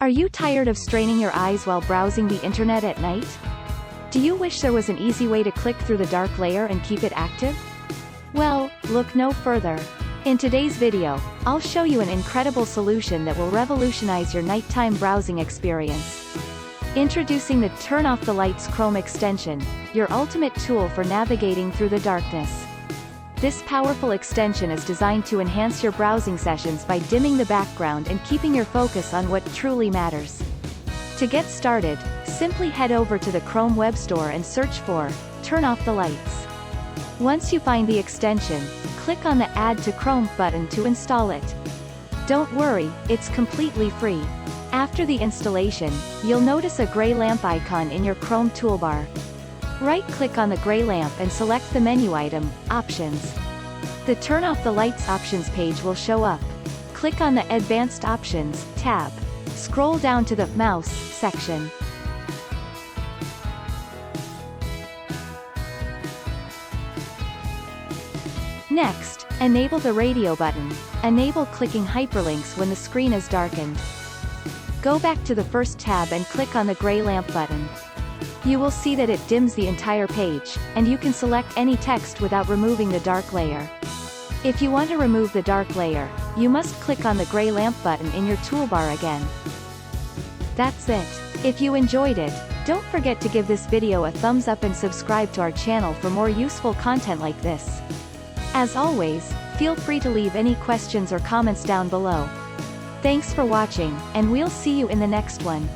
Are you tired of straining your eyes while browsing the internet at night? Do you wish there was an easy way to click through the dark layer and keep it active? Well, look no further. In today's video, I'll show you an incredible solution that will revolutionize your nighttime browsing experience. Introducing the Turn Off the Lights Chrome extension, your ultimate tool for navigating through the darkness. This powerful extension is designed to enhance your browsing sessions by dimming the background and keeping your focus on what truly matters. To get started, simply head over to the Chrome Web Store and search for Turn Off the Lights. Once you find the extension, click on the Add to Chrome button to install it. Don't worry, it's completely free. After the installation, you'll notice a gray lamp icon in your Chrome toolbar. Right-click on the gray lamp and select the menu item, Options. The Turn Off the Lights options page will show up. Click on the Advanced Options tab. Scroll down to the Mouse section. Next, enable the radio button. Enable clicking hyperlinks when the screen is darkened. Go back to the first tab and click on the gray lamp button. You will see that it dims the entire page, and you can select any text without removing the dark layer. If you want to remove the dark layer, you must click on the gray lamp button in your toolbar again. That's it. If you enjoyed it, don't forget to give this video a thumbs up and subscribe to our channel for more useful content like this. As always, feel free to leave any questions or comments down below. Thanks for watching, and we'll see you in the next one.